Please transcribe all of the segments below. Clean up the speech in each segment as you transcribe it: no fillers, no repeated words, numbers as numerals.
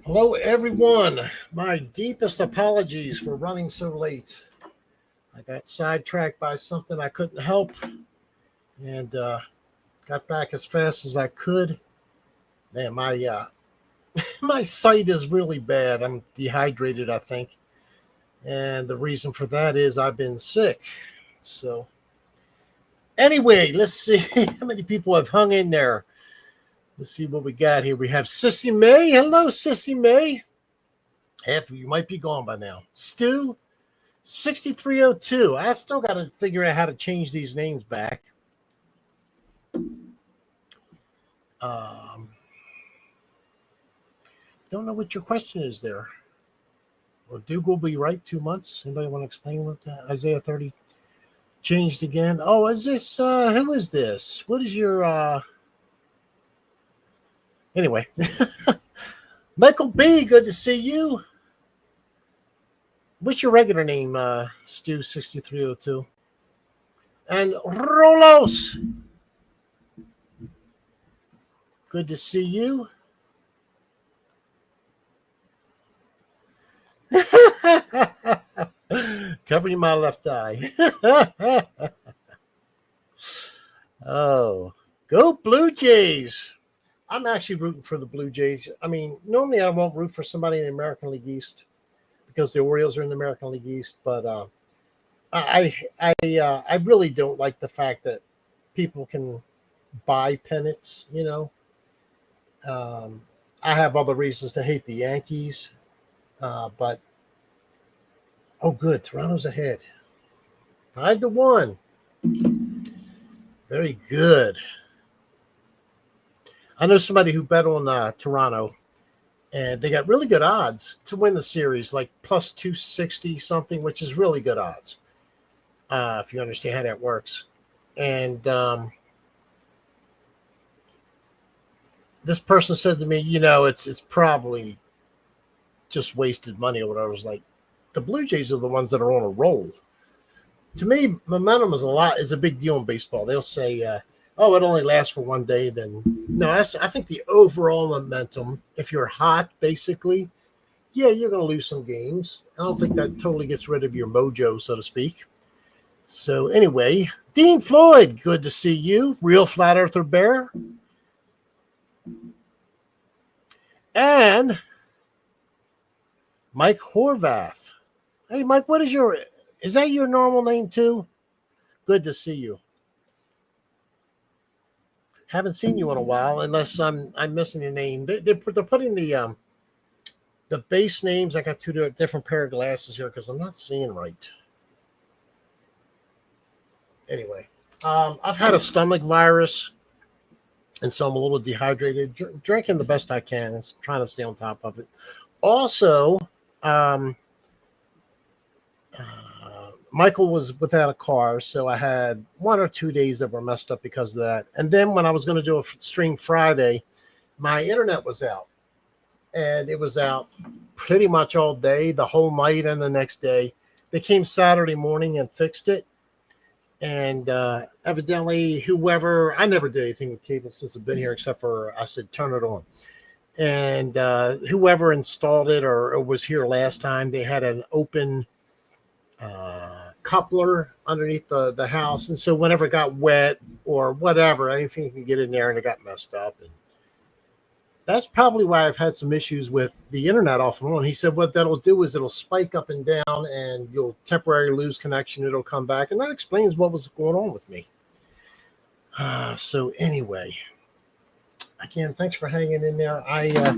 Hello, everyone. My deepest apologies for running so late. I got sidetracked by something I couldn't help and got back as fast as I could. Man, my my sight is really bad. I'm dehydrated, I think, and the reason for that is I've been sick. So, anyway, let's see how many people have hung in there. Let's see what we got here. We have Sissy May. Hello, Sissy May. Half of you might be gone by now. Stu, 6302. I still got to figure out how to change these names back. Um, don't know what your question is there. Will Dougal be right 2 months? Anybody want to explain what Isaiah 30 changed again? Oh, is this, who is this? What is your, anyway. Michael B., good to see you. What's your regular name, Stu6302? And Rolos, good to see you. Covering my left eye. Oh, go Blue Jays. I'm actually rooting for the Blue Jays. I mean, normally I won't root for somebody in the American League East because the Orioles are in the American League East, but I really don't like the fact that people can buy pennants. Um, I have other reasons to hate the Yankees, but oh, good, Toronto's ahead, 5-1. Very good. I know somebody who bet on Toronto, and they got really good odds to win the series, like plus 260 something, which is really good odds, if you understand how that works. And this person said to me, it's probably just wasted money or whatever. I was like, the Blue Jays are the ones that are on a roll. To me, momentum is a big deal in baseball. They'll say, "Oh, it only lasts for one day." Then no, I think the overall momentum. If you're hot, basically, yeah, you're going to lose some games. I don't think that totally gets rid of your mojo, so to speak. So anyway, Dean Floyd, good to see you. Real Flat Earther Bear. And Mike Horvath. Hey, Mike, is that your normal name too? Good to see you. Haven't seen you in a while, unless I'm missing the name. They're putting the base names. I got two different pair of glasses here because I'm not seeing right. Anyway, I've had a stomach virus, and so I'm a little dehydrated. Drinking the best I can and trying to stay on top of it. Also, Michael was without a car, so I had 1 or 2 days that were messed up because of that. And then when I was going to do a stream Friday, my internet was out. And it was out pretty much all day, the whole night and the next day. They came Saturday morning and fixed it. And evidently, I never did anything with cable since I've been here, except for I said, turn it on. And whoever installed it or was here last time, they had an open coupler underneath the house. And so whenever it got wet or whatever, anything can get in there and it got messed up. And that's probably why I've had some issues with the internet off and on. He said what that'll do is it'll spike up and down and you'll temporarily lose connection. It'll come back. And that explains what was going on with me. So anyway, again, thanks for hanging in there. I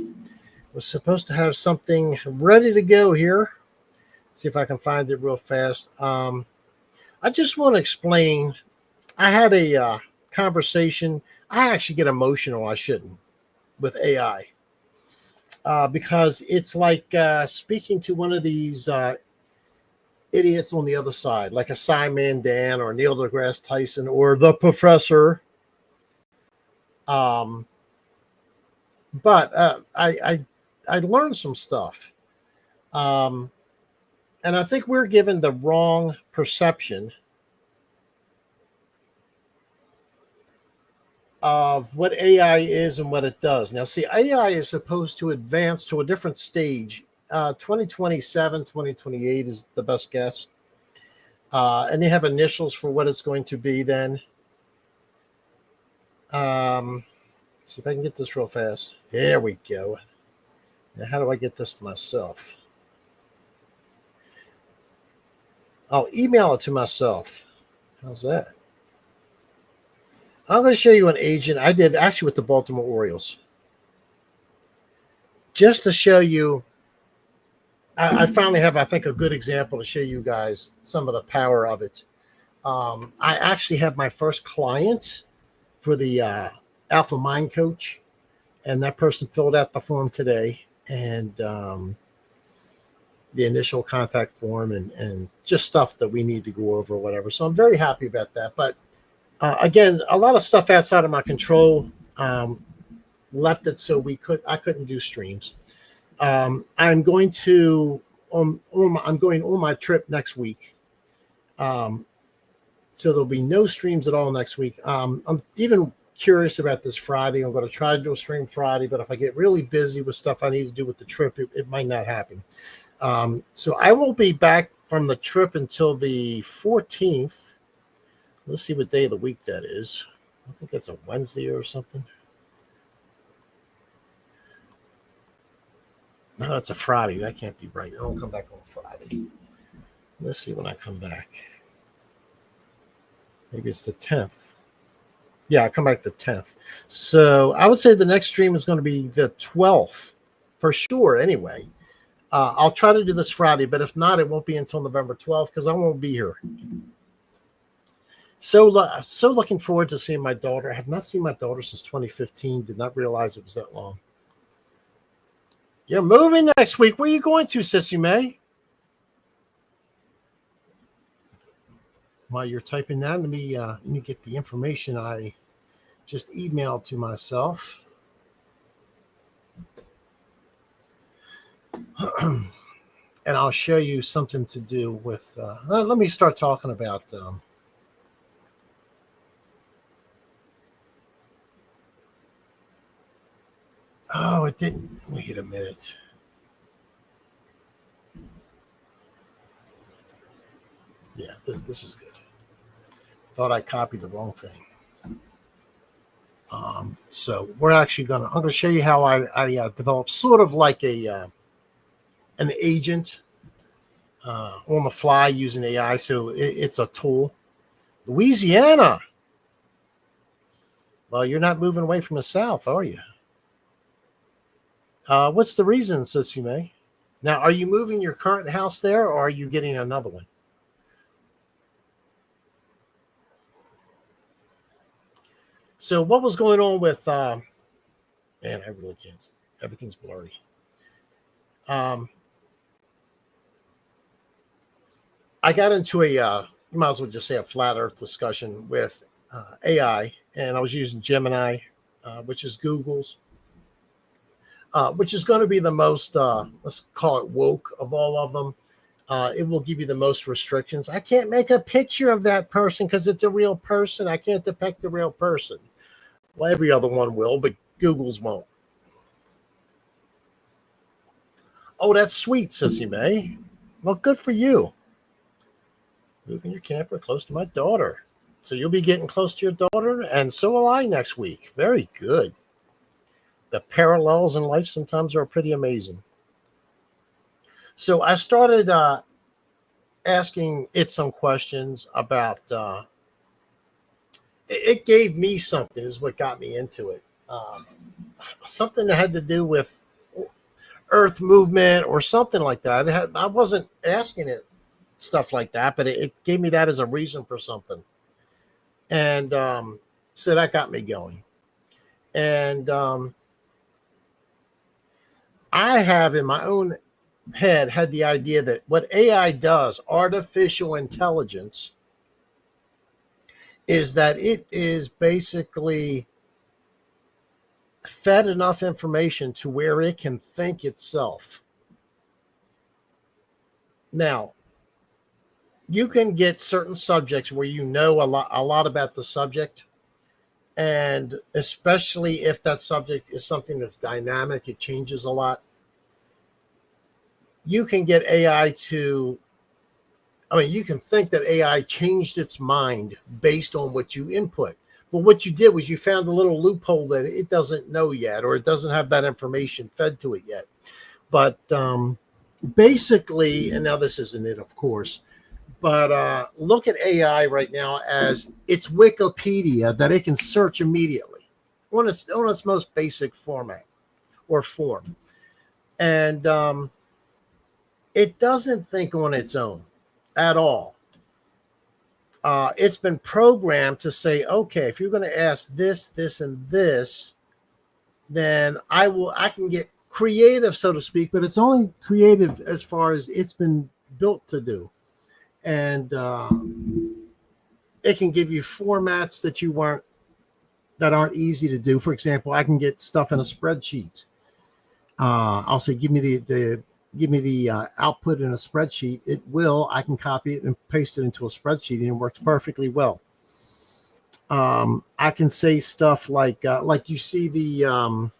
was supposed to have something ready to go here. See if I can find it real fast. I just want to explain. I had a conversation. I actually get emotional. I shouldn't. With AI, because it's like speaking to one of these idiots on the other side, like a Simon Dan or Neil deGrasse Tyson or the professor. But I learned some stuff, and I think we're given the wrong perception of what AI is and what it does. Now, see, AI is supposed to advance to a different stage. 2027, 2028 is the best guess. And they have initials for what it's going to be then. See if I can get this real fast. There we go. Now, how do I get this to myself? I'll email it to myself. How's that? I'm going to show you an agent I did actually with the Baltimore Orioles. Just to show you, I finally have, I think, a good example to show you guys some of the power of it. I actually have my first client for the Alpha Mind Coach, and that person filled out the form today, and the initial contact form, and just stuff that we need to go over or whatever. So I'm very happy about that. But again, a lot of stuff outside of my control left it so I couldn't do streams. I'm going to I'm going on my trip next week. So there'll be no streams at all next week. I'm even curious about this Friday. I'm going to try to do a stream Friday, but if I get really busy with stuff I need to do with the trip, it might not happen. So I won't be back from the trip until the 14th. Let's see what day of the week that is. I think that's a Wednesday or something. No, it's a Friday. That can't be right. I don't come back on Friday. Let's see when I come back. Maybe it's the 10th. Yeah, I come back the 10th. So I would say the next stream is going to be the 12th for sure anyway. I'll try to do this Friday, but if not, it won't be until November 12th because I won't be here. So looking forward to seeing my daughter. I have not seen my daughter since 2015. Did not realize it was that long. You're moving next week. Where are you going to, Sissy May? While you're typing that, let me get the information I just emailed to myself. And I'll show you something to do with, let me start talking about, oh, it didn't, wait a minute. Yeah, this is good. Thought I copied the wrong thing. So we're actually I'm going to show you how I developed sort of like an agent on the fly using AI. So it's a tool. Louisiana. Well, you're not moving away from the South, are you? What's the reason, Sissy May? Now, are you moving your current house there, or are you getting another one? So what was going on with, man, I really can't, everything's blurry. I got into you might as well just say a flat earth discussion with AI, and I was using Gemini, which is Google's, which is going to be the most, let's call it woke of all of them. It will give you the most restrictions. I can't make a picture of that person because it's a real person. I can't depict the real person. Well, every other one will, but Google's won't. Oh, that's sweet, Sissy May. Well, good for you. Moving your camper close to my daughter. So you'll be getting close to your daughter, and so will I next week. Very good. The parallels in life sometimes are pretty amazing. So I started asking it some questions about it gave me something is what got me into it. Something that had to do with earth movement or something like that. I wasn't asking it stuff like that, but it gave me that as a reason for something. And so that got me going. And I have in my own head had the idea that what AI does, artificial intelligence, is that it is basically fed enough information to where it can think itself. Now, you can get certain subjects where you know a lot about the subject, And especially if that subject is something that's dynamic, it changes a lot. You can get AI to, I mean, you can think that AI changed its mind based on what you input. But what you did was you found a little loophole that it doesn't know yet, or it doesn't have that information fed to it yet. But basically, and now this isn't it, of course, but look at AI right now as it's Wikipedia that it can search immediately on its most basic format or form. And it doesn't think on its own at all. It's been programmed to say, okay, if you're going to ask this, this, and this, then I can get creative, so to speak, but it's only creative as far as it's been built to do. And it can give you formats that aren't easy to do. For example, I can get stuff in a spreadsheet. I'll say, give me the output in a spreadsheet. It will. I can copy it and paste it into a spreadsheet, and it works perfectly well. I can say stuff like you see the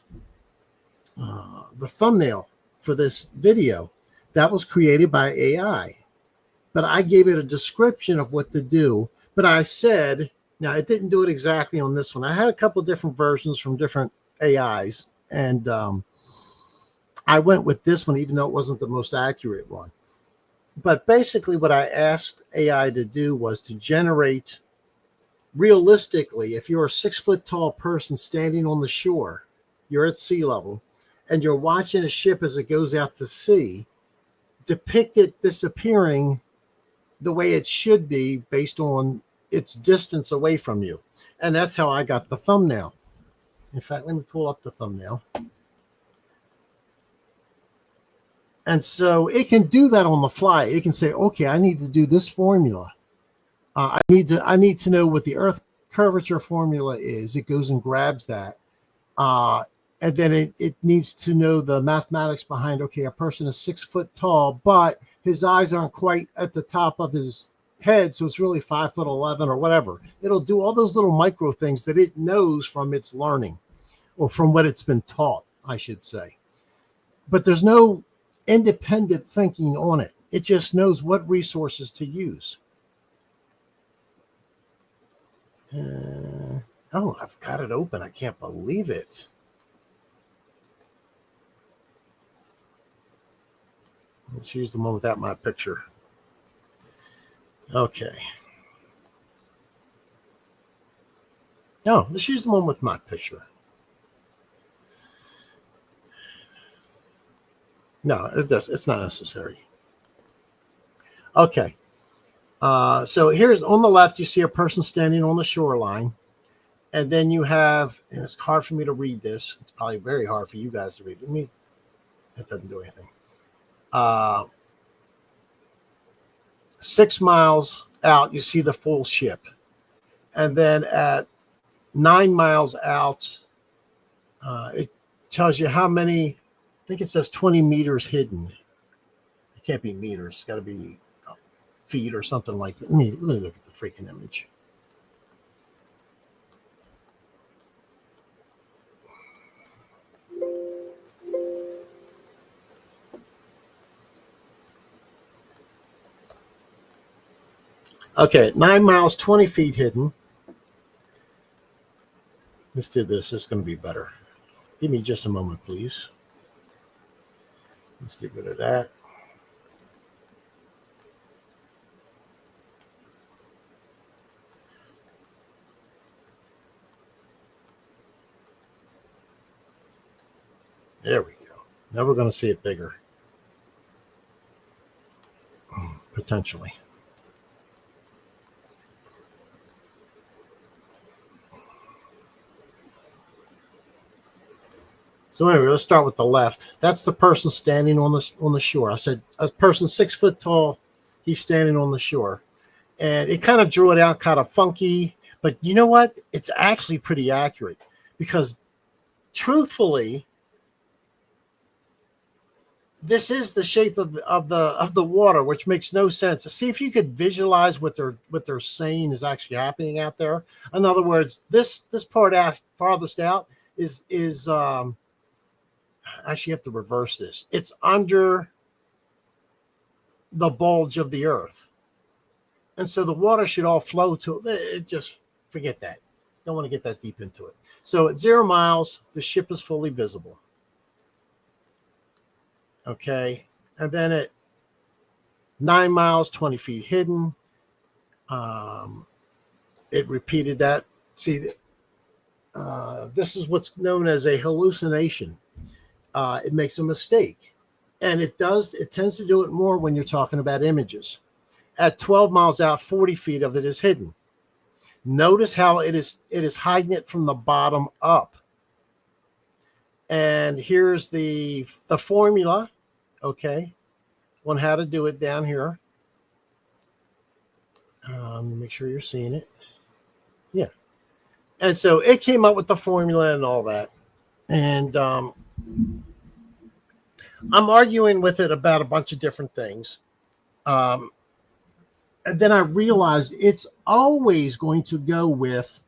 thumbnail for this video that was created by AI, but I gave it a description of what to do. But I said, now it didn't do it exactly on this one. I had a couple of different versions from different AIs, and I went with this one, even though it wasn't the most accurate one. But basically what I asked AI to do was to generate, realistically, if you're a 6 foot tall person standing on the shore, you're at sea level, and you're watching a ship as it goes out to sea, depict it disappearing the way it should be based on its distance away from you. And that's how I got the thumbnail. In fact, let me pull up the thumbnail. And so it can do that on the fly. It can say, okay, I need to do this formula. I need to know what the Earth curvature formula is. It goes and grabs that. And then it needs to know the mathematics behind, okay, a person is 6 foot tall, but his eyes aren't quite at the top of his head, so it's really 5'11" or whatever. It'll do all those little micro things that it knows from its learning, or from what it's been taught, I should say. But there's no independent thinking on it. It just knows what resources to use. Oh, I've got it open. I can't believe it. Let's use the one without my picture. Okay. No, let's use the one with my picture. No, it's not necessary. Okay. So here's on the left, you see a person standing on the shoreline. And then you have, and it's hard for me to read this. It's probably very hard for you guys to read. That doesn't do anything. 6 miles out, you see the full ship. And then at 9 miles out, it tells you how many, I think it says 20 meters hidden. It can't be meters. It's got to be feet or something like that. Let me look at the freaking image. Okay, 9 miles, 20 feet hidden. Let's do this. It's going to be better. Give me just a moment, please. Let's get rid of that. There we go. Now we're going to see it bigger. Potentially. So anyway, let's start with the left. That's the person standing on the shore. I said a person 6 foot tall, he's standing on the shore. And it kind of drew it out kind of funky, but you know what? It's actually pretty accurate, because truthfully, this is the shape of the water, which makes no sense. See if you could visualize what they're saying is actually happening out there. In other words, this part out farthest out is actually, you have to reverse this. It's under the bulge of the earth, and so the water should all flow to it. Just forget that. Don't want to get that deep into it. So at 0 miles, the ship is fully visible. Okay, and then at 9 miles, 20 feet hidden. It repeated that. See, this is what's known as a hallucination. It makes a mistake, and it tends to do it more when you're talking about images. At 12 miles out, 40 feet of it is hidden. Notice how it is hiding it from the bottom up. And here's the formula. Okay, on how to do it down here. Make sure you're seeing it. Yeah. And so it came up with the formula and all that. And I'm arguing with it about a bunch of different things. And then I realized it's always going to go with,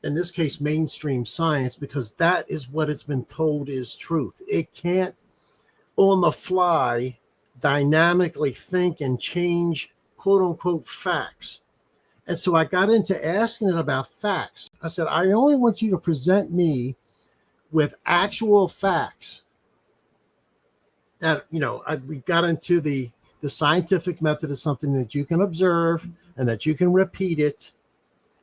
in this case, mainstream science, because that is what it's been told is truth. It can't on the fly dynamically think and change quote unquote facts. And so I got into asking it about facts. I said, I only want you to present me with actual facts. That, we got into the scientific method is something that you can observe and that you can repeat it.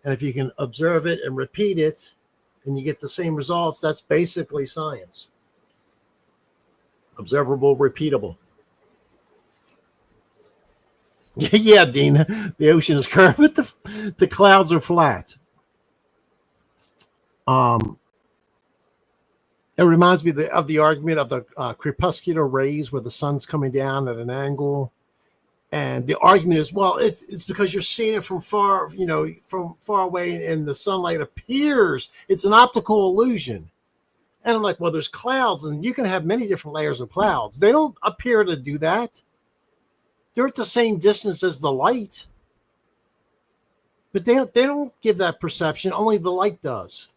And if you can observe it and repeat it and you get the same results, that's basically science. Observable, repeatable. Yeah, Dean, the ocean is curved, but the clouds are flat. It reminds me of the argument of the crepuscular rays where the sun's coming down at an angle. And the argument is, well, it's because you're seeing it from far, from far away, and the sunlight appears. It's an optical illusion. And I'm like, well, there's clouds, and you can have many different layers of clouds. They don't appear to do that. They're at the same distance as the light. But they don't give that perception. Only the light does.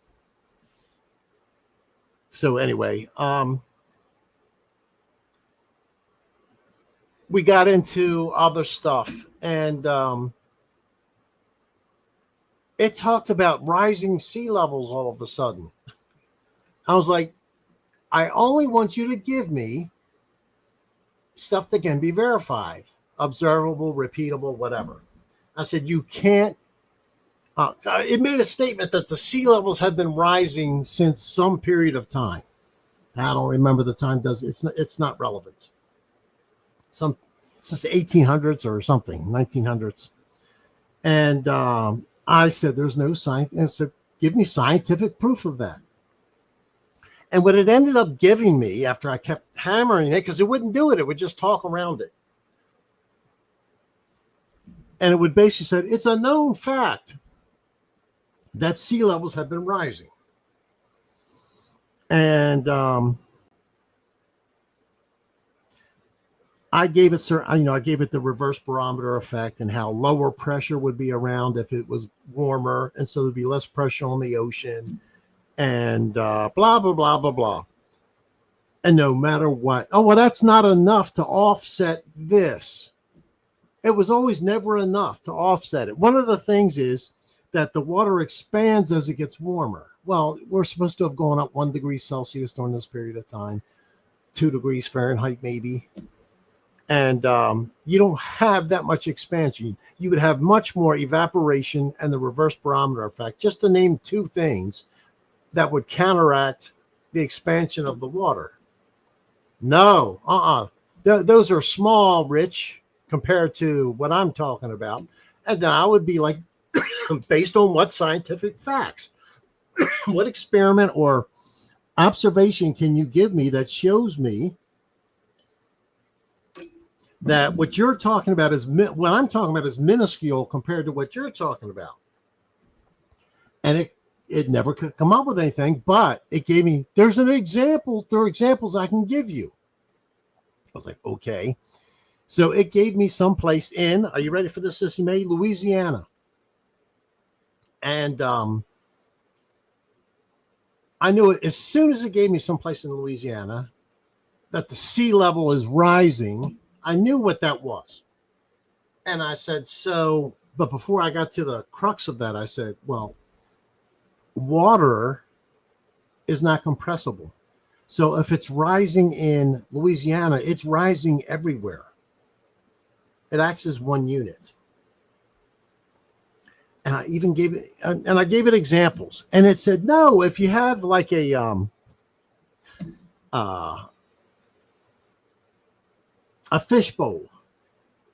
So anyway, we got into other stuff, and it talked about rising sea levels all of a sudden. I was like, I only want you to give me stuff that can be verified, observable, repeatable, whatever. I said, you can't. It made a statement that the sea levels have been rising since some period of time. I don't remember the time. It's not relevant. Since the 1800s or something, 1900s. And I said, there's no science. And so give me scientific proof of that. And what it ended up giving me after I kept hammering it, because it wouldn't do it, it would just talk around it. And it would basically say, it's a known fact that sea levels have been rising. And I gave it, I gave it the reverse barometer effect and how lower pressure would be around if it was warmer. And so there'd be less pressure on the ocean. And blah, blah, blah, blah, blah. And no matter what, oh, well, that's not enough to offset this. It was always never enough to offset it. One of the things is that the water expands as it gets warmer. Well, we're supposed to have gone up 1 degree Celsius during this period of time, 2 degrees Fahrenheit, maybe. And you don't have that much expansion. You would have much more evaporation and the reverse barometer effect, just to name two things that would counteract the expansion of the water. No, those are small, Rich, compared to what I'm talking about. And then I would be like, based on what scientific facts, what experiment or observation can you give me that shows me that what you're talking about is what I'm talking about is minuscule compared to what you're talking about? And it never could come up with anything, but it gave me, there are examples I can give you. was like, okay. So it gave me someplace in, are you ready for this, Sissy May? Louisiana. And I knew it as soon as it gave me someplace in Louisiana that the sea level is rising. I knew what that was. And I said, so, but before I got to the crux of that, I said, well, water is not compressible. So if it's rising in Louisiana, it's rising everywhere. It acts as one unit. And I even gave it, and I gave it examples. And it said, no, if you have like a fishbowl.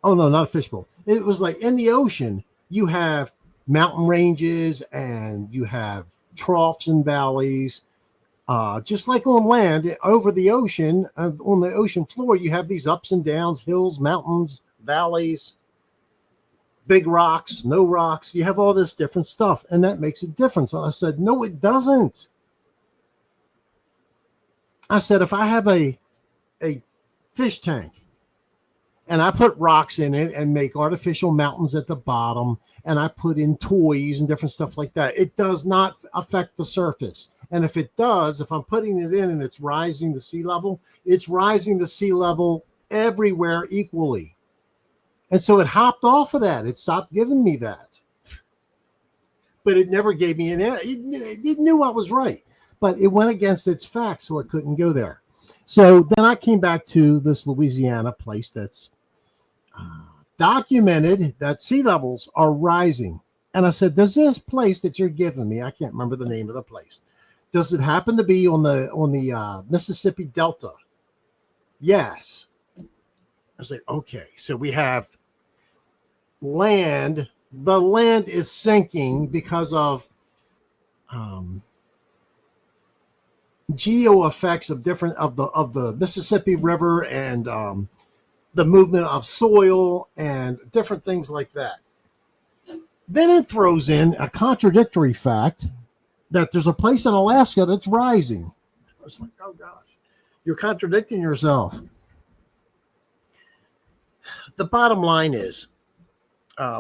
Oh, no, not a fishbowl. It was like in the ocean, you have mountain ranges and you have troughs and valleys. Just like on land, over the ocean, on the ocean floor, you have these ups and downs, hills, mountains, valleys, big rocks, no rocks. You have all this different stuff, and that makes a difference. And I said, no, it doesn't. I said, if I have a fish tank and I put rocks in it and make artificial mountains at the bottom, and I put in toys and different stuff like that, it does not affect the surface. And if it does, if I'm putting it in and it's rising the sea level, it's rising the sea level everywhere equally. And so it hopped off of that. It stopped giving me that. But it never gave me an answer. It knew I was right, but it went against its facts, so it couldn't go there. So then I came back to this Louisiana place that's documented that sea levels are rising. And I said, does this place that you're giving me, I can't remember the name of the place, does it happen to be on the Mississippi Delta? Yes. I was like, okay, so we have land. The land is sinking because of geo effects of different of the Mississippi River and the movement of soil and different things like that. Then it throws in a contradictory fact that there's a place in Alaska that's rising. I was like, oh gosh, you're contradicting yourself. The bottom line is,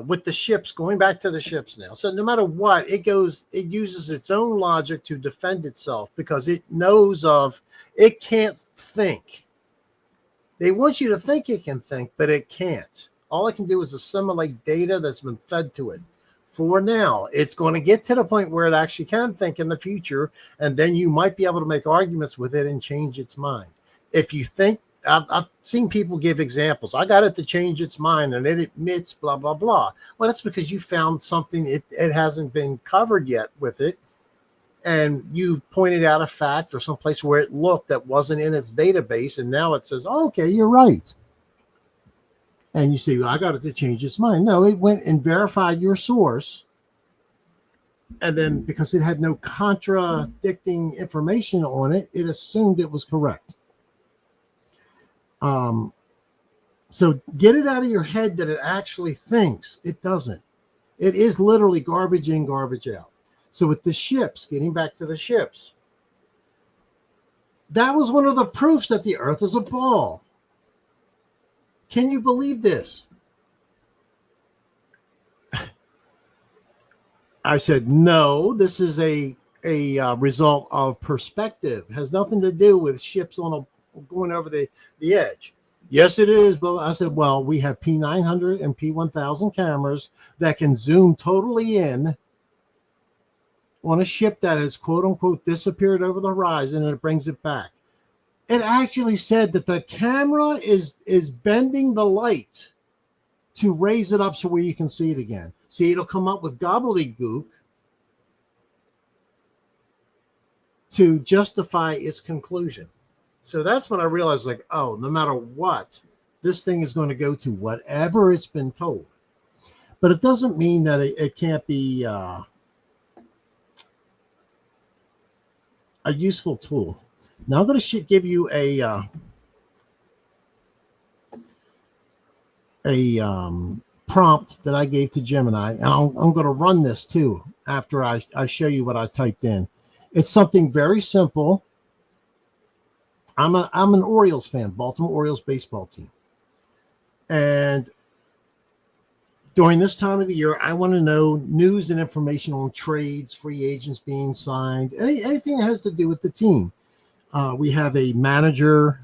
with the ships, going back to the ships now. So no matter what, it uses its own logic to defend itself because it knows it can't think. They want you to think it can think, but it can't. All it can do is assimilate data that's been fed to it. For now, it's going to get to the point where it actually can think in the future, and then you might be able to make arguments with it and change its mind. If you think, I've seen people give examples. I got it to change its mind, and it admits blah, blah, blah. Well, that's because you found something it hasn't been covered yet with it, and you pointed out a fact or someplace where it looked that wasn't in its database, and now it says, oh, okay, you're right. And you say, well, I got it to change its mind. No, it went and verified your source. And then because it had no contradicting information on it, it assumed it was correct. So get it out of your head that it actually thinks. It doesn't. It is literally garbage in, garbage out. So with the ships, getting back to the ships, that was one of the proofs that the earth is a ball. Can you believe this? I said, no, this is a result of perspective. It has nothing to do with ships going over the edge. Yes, it is. But I said, well, we have P900 and P1000 cameras that can zoom totally in on a ship that has quote unquote disappeared over the horizon, and it brings it back. It actually said that the camera is bending the light to raise it up so where you can see it again. See, it'll come up with gobbledygook to justify its conclusion. So that's when I realized, like, oh, no matter what, this thing is going to go to whatever it's been told. But it doesn't mean that it can't be a useful tool. Now I'm going to give you a prompt that I gave to Gemini, and I'm going to run this too after I show you what I typed in. It's something very simple. I'm an Orioles fan, Baltimore Orioles baseball team. And during this time of the year, I want to know news and information on trades, free agents being signed, anything that has to do with the team. We have a manager.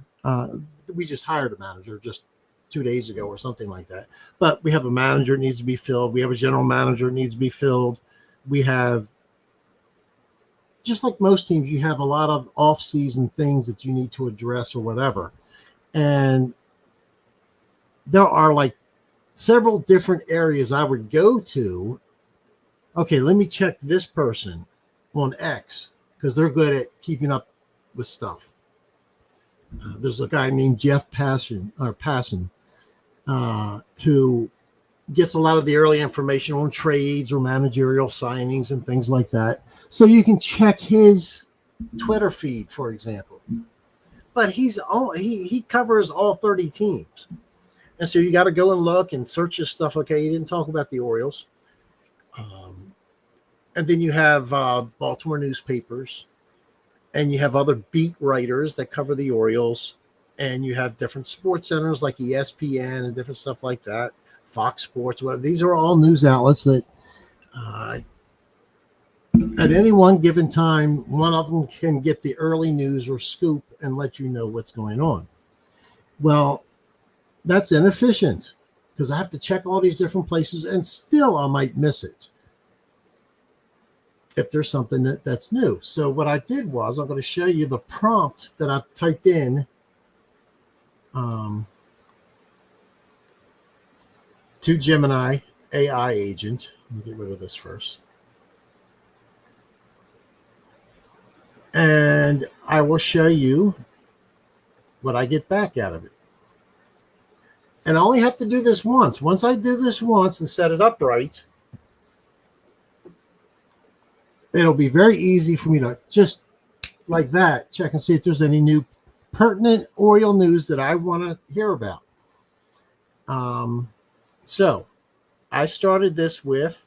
We just hired a manager just 2 days ago or something like that. But we have a manager that needs to be filled. We have a general manager that needs to be filled. We have, just like most teams, you have a lot of off-season things that you need to address or whatever. And there are like several different areas I would go to. Okay, let me check this person on X because they're good at keeping up with stuff. There's a guy named Jeff Passan, who gets a lot of the early information on trades or managerial signings and things like that. So you can check his Twitter feed, for example. But he covers all 30 teams. And so you got to go and look and search his stuff. Okay, he didn't talk about the Orioles. And then you have Baltimore newspapers, and you have other beat writers that cover the Orioles, and you have different sports centers like ESPN and different stuff like that, Fox Sports, whatever. These are all news outlets that at any one given time, one of them can get the early news or scoop and let you know what's going on. Well, that's inefficient because I have to check all these different places and still I might miss it if there's something that's new. So what I did was I'm going to show you the prompt that I typed in to Gemini AI agent. Let me get rid of this first. And I will show you what I get back out of it. And I only have to do this once. Once I do this once and set it up right, it'll be very easy for me to just like that check and see if there's any new pertinent Oriole news that I want to hear about. So I started this with,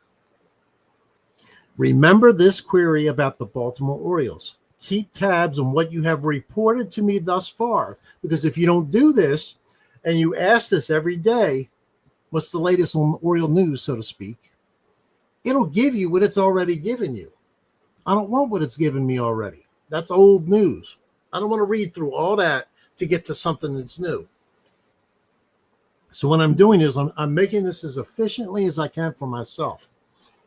remember this query about the Baltimore Orioles. Keep tabs on what you have reported to me thus far, because if you don't do this and you ask this every day, what's the latest on Oriole news, so to speak, it'll give you what it's already given you. I don't want what it's given me already. That's old news. I don't want to read through all that to get to something that's new. So what I'm doing is I'm making this as efficiently as I can for myself.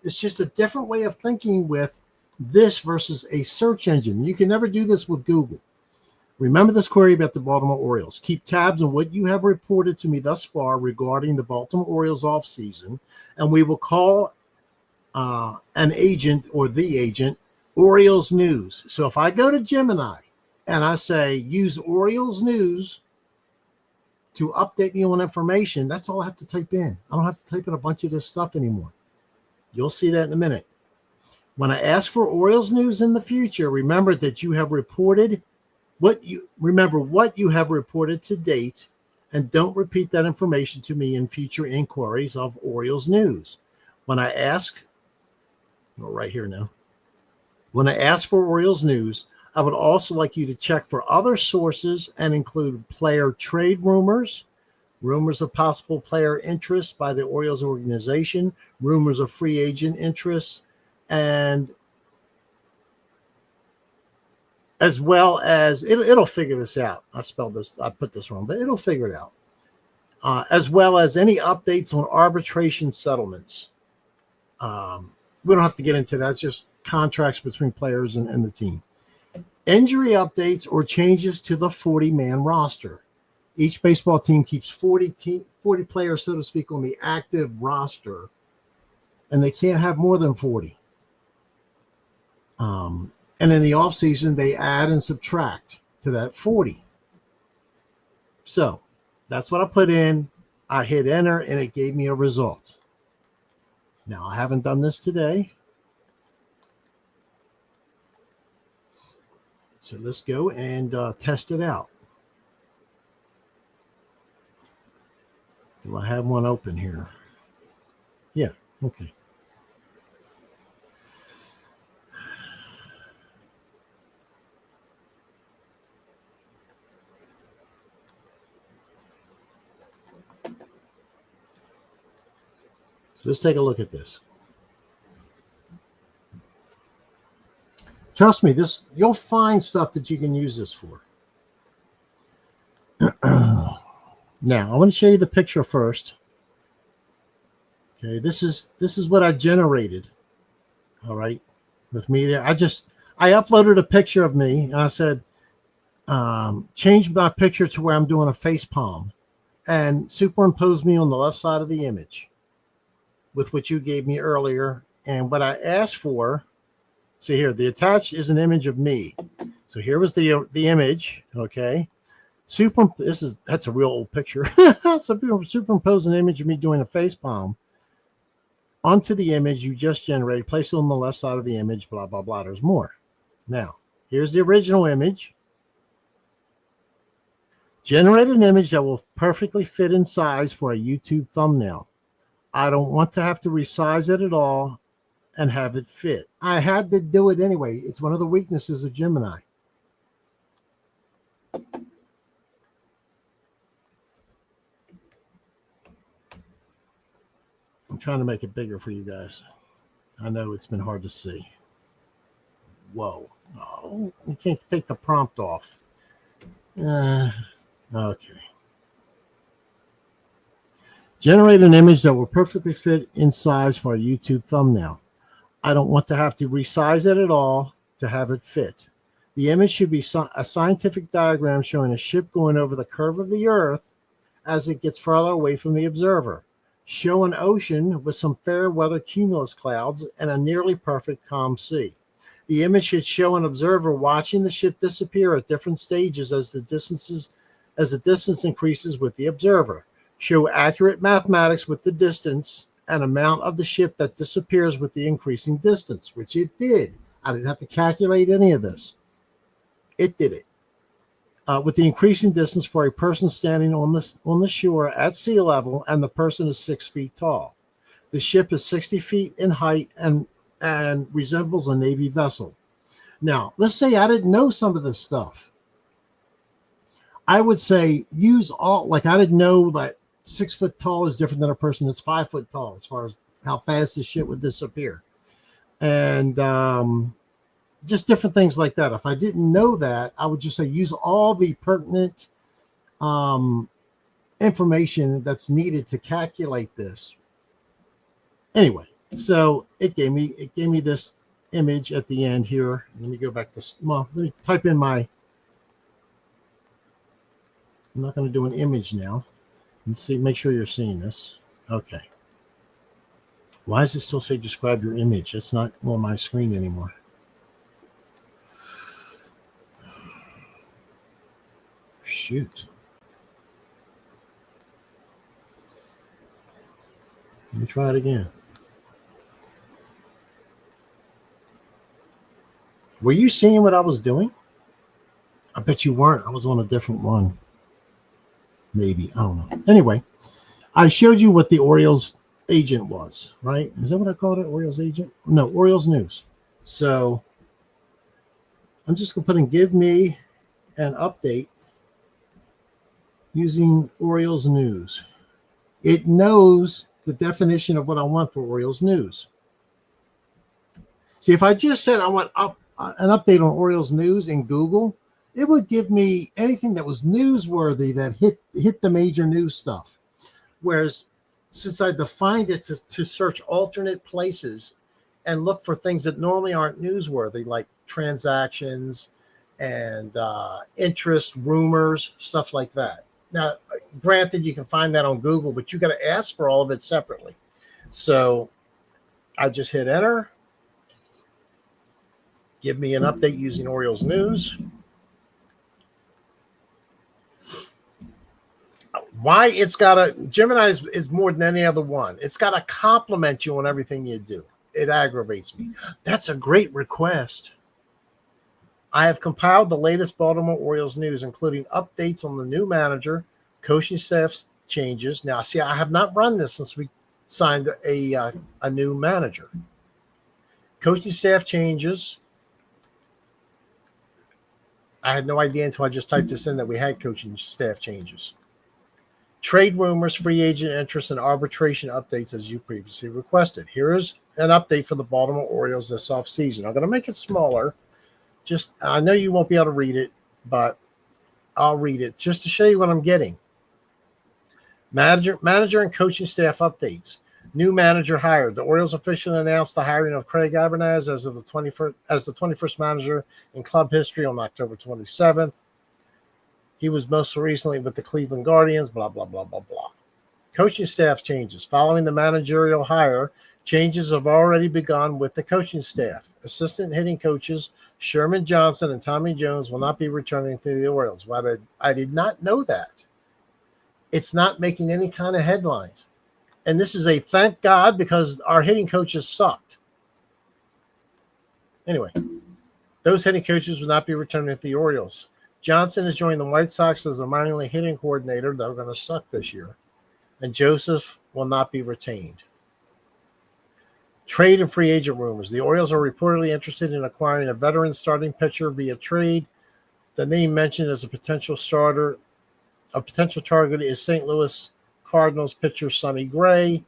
It's just a different way of thinking with this versus a search engine. You can never do this with Google. Remember this query about the Baltimore Orioles. Keep tabs on what you have reported to me thus far regarding the Baltimore Orioles offseason, and we will call an agent or the agent Orioles News. So if I go to Gemini and I say use Orioles News to update me on information, that's all I have to type in. I don't have to type in a bunch of this stuff anymore. You'll see that in a minute. When I ask for Orioles news in the future, remember that you have reported what you have reported to date, and don't repeat that information to me in future inquiries of Orioles news. When I ask, right here now, when I ask for Orioles news, I would also like you to check for other sources and include player trade rumors, rumors of possible player interest by the Orioles organization, rumors of free agent interest, and as well as it'll figure this out. I put this wrong, but it'll figure it out. As well as any updates on arbitration settlements. We don't have to get into that. It's just contracts between players and the team. Injury updates or changes to the 40-man roster. Each baseball team keeps 40 players, so to speak, on the active roster, and they can't have more than 40. And in the offseason, they add and subtract to that 40. So that's what I put in. I hit enter, and it gave me a result. Now, I haven't done this today. So let's go and test it out. Do I have one open here? Yeah, okay. Let's take a look at this. Trust me, you'll find stuff that you can use this for. Now, I want to show you the picture first. Okay, this is what I generated. All right, with me there. I uploaded a picture of me, and I said, change my picture to where I'm doing a face palm, and superimpose me on the left side of the image with what you gave me earlier. And what I asked for, see here, the attached is an image of me. So here was the image. Okay. That's a real old picture. So superimpose an image of me doing a face palm onto the image you just generated, place it on the left side of the image, blah, blah, blah. There's more. Now, here's the original image. Generate an image that will perfectly fit in size for a YouTube thumbnail. I don't want to have to resize it at all and have it fit. I had to do it anyway. It's one of the weaknesses of Gemini. I'm trying to make it bigger for you guys. I know it's been hard to see. Whoa. Oh, you can't take the prompt off. Okay. Generate an image that will perfectly fit in size for a YouTube thumbnail. I don't want to have to resize it at all to have it fit. The image should be a scientific diagram showing a ship going over the curve of the Earth as it gets farther away from the observer. Show an ocean with some fair weather cumulus clouds and a nearly perfect calm sea. The image should show an observer watching the ship disappear at different stages as the distance increases with the observer. Show accurate mathematics with the distance and amount of the ship that disappears with the increasing distance, which it did. I didn't have to calculate any of this. It did it. With the increasing distance for a person standing on the shore at sea level, and the person is 6 feet tall. The ship is 60 feet in height and resembles a Navy vessel. Now, let's say I didn't know some of this stuff. I would say use all, like I didn't know that 6 foot tall is different than a person that's 5 foot tall as far as how fast the ship would disappear. And just different things like that. If I didn't know that, I would just say use all the pertinent information that's needed to calculate this. Anyway, so it gave me this image at the end here. Let me go back to, well, let me type in I'm not going to do an image now. Let's see, make sure you're seeing this. Okay. Why does it still say describe your image? It's not on my screen anymore. Shoot. Let me try it again. Were you seeing what I was doing? I bet you weren't. I was on a different one. Maybe. I don't know. Anyway, I showed you what the Orioles agent was, right? Is that what I called it? Orioles agent? No, Orioles news. So I'm just going to put in give me an update using Orioles news. It knows the definition of what I want for Orioles news. See, if I just said I want an update on Orioles news in Google, it would give me anything that was newsworthy that hit the major news stuff. Whereas since I defined it to search alternate places and look for things that normally aren't newsworthy, like transactions and interest, rumors, stuff like that. Now, granted, you can find that on Google, but you got to ask for all of it separately. So I just hit enter. Give me an update using Orioles news. Why it's got to, Gemini is more than any other one. It's got to compliment you on everything you do. It aggravates me. That's a great request. I have compiled the latest Baltimore Orioles news, including updates on the new manager, coaching staff changes. Now, see, I have not run this since we signed a new manager. Coaching staff changes. I had no idea until I just typed this in that we had coaching staff changes. Trade rumors, free agent interest, and arbitration updates as you previously requested. Here is an update for the Baltimore Orioles this offseason. I'm going to make it smaller. Just, I know you won't be able to read it, but I'll read it just to show you what I'm getting. Manager and coaching staff updates. New manager hired. The Orioles officially announced the hiring of Craig Abernathy as the 21st manager in club history on October 27th. He was most recently with the Cleveland Guardians, blah, blah, blah, blah, blah. Coaching staff changes. Following the managerial hire, changes have already begun with the coaching staff. Assistant hitting coaches Sherman Johnson and Tommy Jones will not be returning to the Orioles. Well, I did not know that. It's not making any kind of headlines. And this is a thank God, because our hitting coaches sucked. Anyway, those hitting coaches will not be returning to the Orioles. Johnson is joining the White Sox as a minor league hitting coordinator. They're going to suck this year. And Joseph will not be retained. Trade and free agent rumors. The Orioles are reportedly interested in acquiring a veteran starting pitcher via trade. The name mentioned as a potential target is St. Louis Cardinals pitcher Sonny Gray,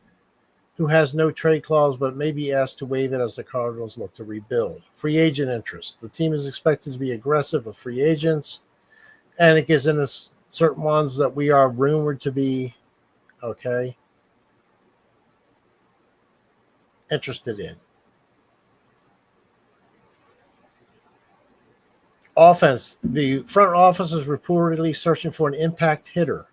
who has no trade clause but may be asked to waive it as the Cardinals look to rebuild. Free agent interest. The team is expected to be aggressive with free agents, and it gives in certain ones that we are rumored to be interested in. Offense. The front office is reportedly searching for an impact hitter.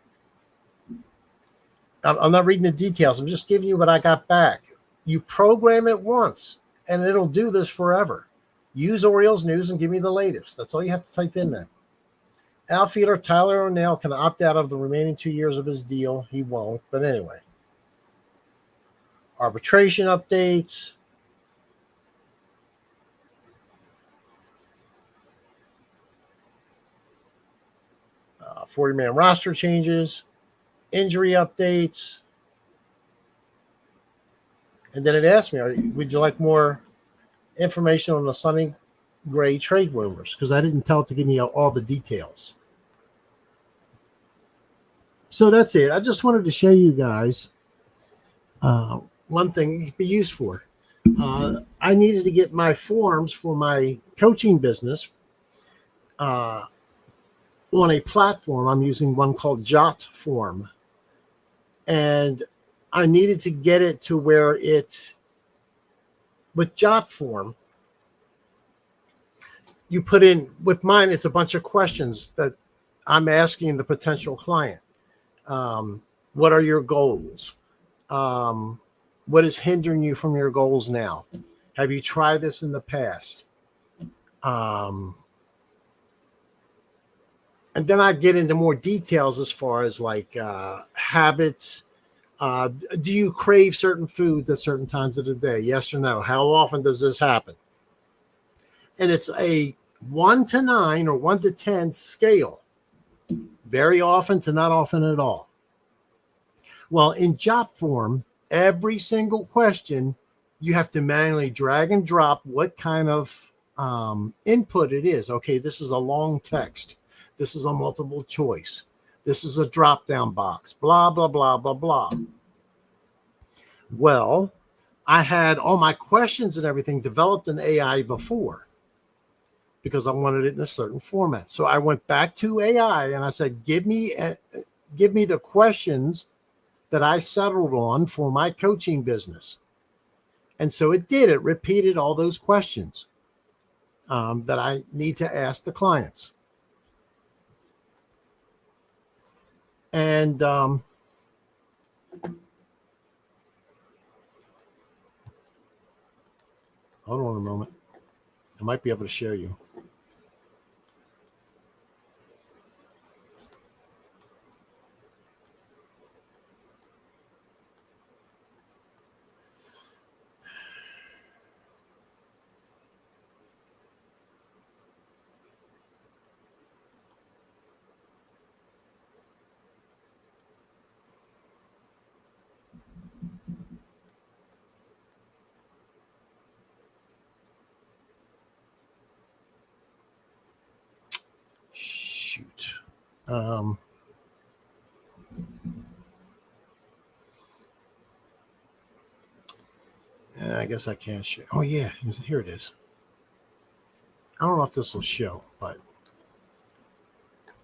I'm not reading the details. I'm just giving you what I got back. You program it once, and it'll do this forever. Use Orioles News and give me the latest. That's all you have to type in there. Outfielder Tyler O'Neill can opt out of the remaining 2 years of his deal. He won't, but anyway. Arbitration updates. 40-man roster changes. Injury updates. And then it asked me, would you like more information on the Sonny Gray trade rumors? Because I didn't tell it to give me all the details. So that's it. I just wanted to show you guys one thing it can be used for. I needed to get my forms for my coaching business on a platform. I'm using one called JotForm. And I needed to get it to where with JotForm, you put in, with mine, it's a bunch of questions that I'm asking the potential client. What are your goals? What is hindering you from your goals now? Have you tried this in the past? And then I get into more details as far as like habits. Do you crave certain foods at certain times of the day? Yes or no? How often does this happen? And it's a 1 to 9 or 1 to 10 scale. Very often to not often at all. Well, in JotForm, every single question, you have to manually drag and drop what kind of input it is. Okay, this is a long text. This is a multiple choice. This is a drop-down box. Blah, blah, blah, blah, blah. Well, I had all my questions and everything developed in AI before because I wanted it in a certain format. So I went back to AI and I said, give me the questions that I settled on for my coaching business. And so it did. It repeated all those questions that I need to ask the clients. And hold on a moment. I might be able to share you. Shoot. I guess I can't show. Oh yeah, here it is. I don't know if this will show, but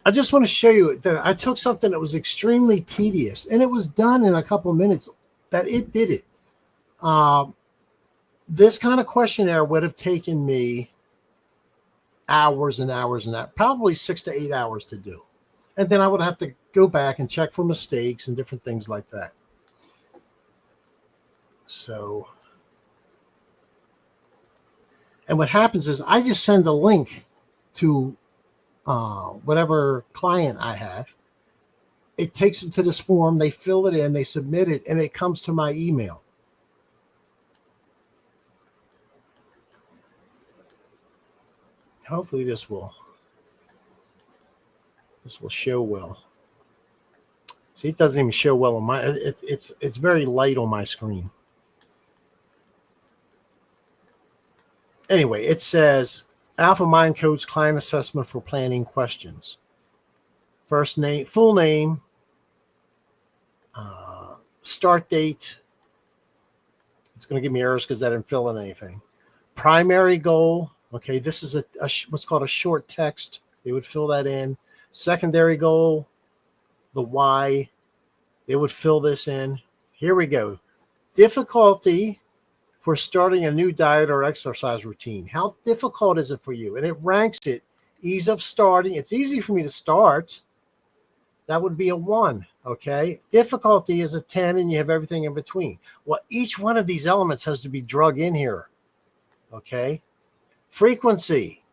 I just want to show you that I took something that was extremely tedious and it was done in a couple of minutes. That it did it. This kind of questionnaire would have taken me hours and hours and that, probably 6 to 8 hours to do. And then I would have to go back and check for mistakes and different things like that. So, and what happens is I just send a link to whatever client I have. It takes them to this form, they fill it in, they submit it, and it comes to my email. Hopefully this will show well. See, it doesn't even show well on my, it's very light on my screen. Anyway, it says Alpha Mind Coach client assessment for planning questions. First name, full name, start date. It's going to give me errors because I didn't fill in anything. Primary goal. Okay, this is a what's called a short text. They would fill that in. Secondary goal, the why. They would fill this in. Here we go. Difficulty for starting a new diet or exercise routine. How difficult is it for you? And it ranks it. Ease of starting. It's easy for me to start. That would be a 1. Okay. Difficulty is a 10, and you have everything in between. Well, each one of these elements has to be drug in here. Okay. Frequency.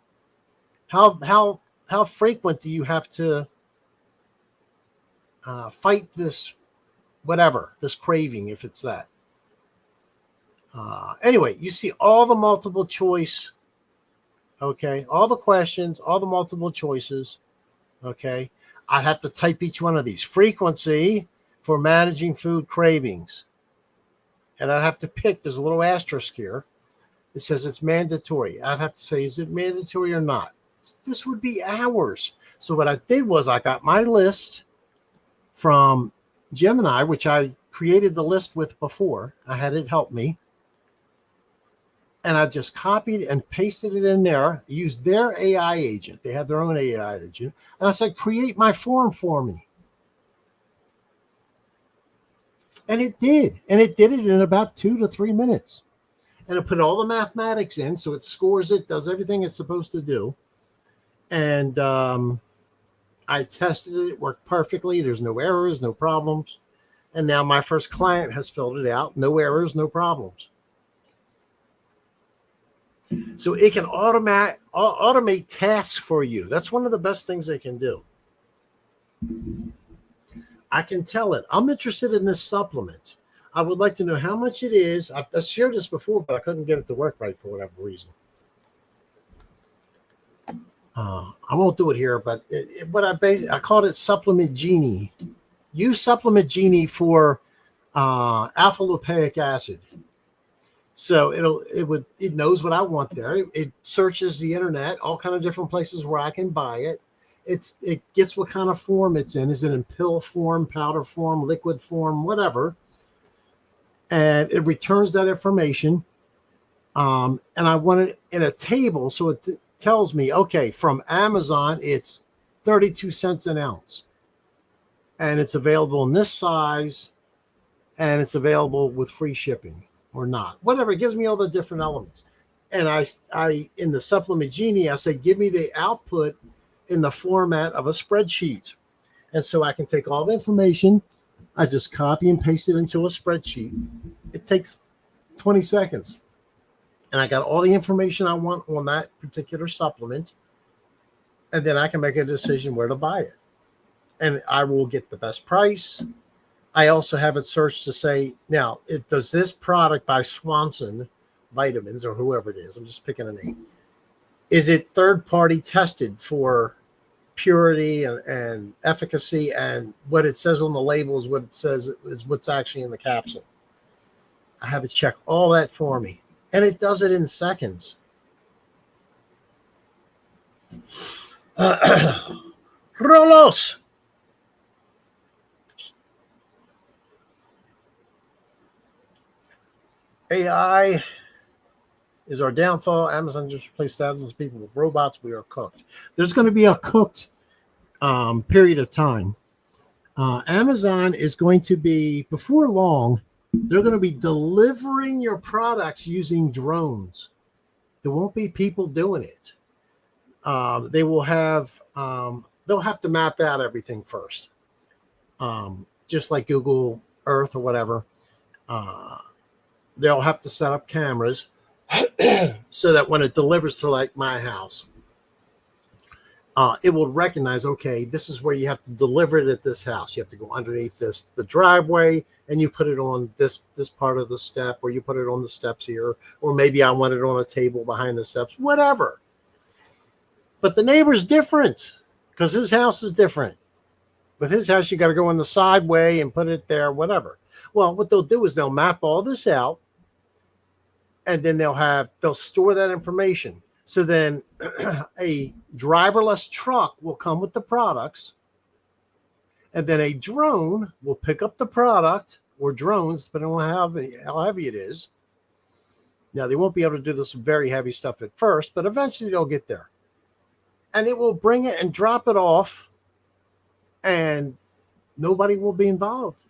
How frequent do you have to fight this, whatever, this craving, if it's that? Anyway, you see all the multiple choice. Okay. All the questions, all the multiple choices. Okay. I'd have to type each one of these. Frequency for managing food cravings. And I'd have to pick, there's a little asterisk here. It says it's mandatory. I'd have to say, is it mandatory or not? This would be hours. So what I did was I got my list from Gemini, which I created the list with before. I had it help me. And I just copied and pasted it in there, used their AI agent. They have their own AI agent. And I said, create my form for me. And it did. And it did it in about 2 to 3 minutes. And it put all the mathematics in. So it scores it, does everything it's supposed to do. And I tested it. It worked perfectly. There's no errors, no problems. And now my first client has filled it out. No errors, no problems. So it can automate tasks for you. That's one of the best things they can do. I can tell it, I'm interested in this supplement. I would like to know how much it is. I've shared this before, but I couldn't get it to work right for whatever reason. I won't do it here, but I called it Supplement Genie. Use Supplement Genie for alpha lipoic acid. So it knows what I want there. It searches the internet, all kind of different places where I can buy it. It gets what kind of form it's in. Is it in pill form, powder form, liquid form, whatever? And it returns that information. And I want it in a table, so it tells me, okay, from Amazon, it's 32 cents an ounce, and it's available in this size, and it's available with free shipping. Or not, whatever. It gives me all the different elements. And I in the Supplement Genie, I say, give me the output in the format of a spreadsheet. And so I can take all the information. I just copy and paste it into a spreadsheet. It takes 20 seconds. And I got all the information I want on that particular supplement. And then I can make a decision where to buy it. And I will get the best price. I also have it searched to say, now, does this product by Swanson Vitamins or whoever it is, I'm just picking a name, is it third-party tested for purity and efficacy, and what it says on the label is what it says is what's actually in the capsule? I have it check all that for me, and it does it in seconds. Rolos! AI is our downfall. Amazon just replaced thousands of people with robots. We are cooked. There's going to be a cooked period of time. Amazon is going to be, before long, they're going to be delivering your products using drones. There won't be people doing it. They will have, they'll have to map out everything first, just like Google Earth or whatever. They'll have to set up cameras so that when it delivers to like my house, it will recognize, okay, this is where you have to deliver it at this house. You have to go underneath the driveway, and you put it on this part of the step, or you put it on the steps here, or maybe I want it on a table behind the steps, whatever. But the neighbor's different because his house is different. With his house, you got to go on the sideway and put it there, whatever. Well, what they'll do is they'll map all this out, and then they'll store that information. So then a driverless truck will come with the products, and then a drone will pick up the product, or drones, depending on how heavy it is. Now, they won't be able to do this very heavy stuff at first, but eventually they'll get there. And it will bring it and drop it off, and nobody will be involved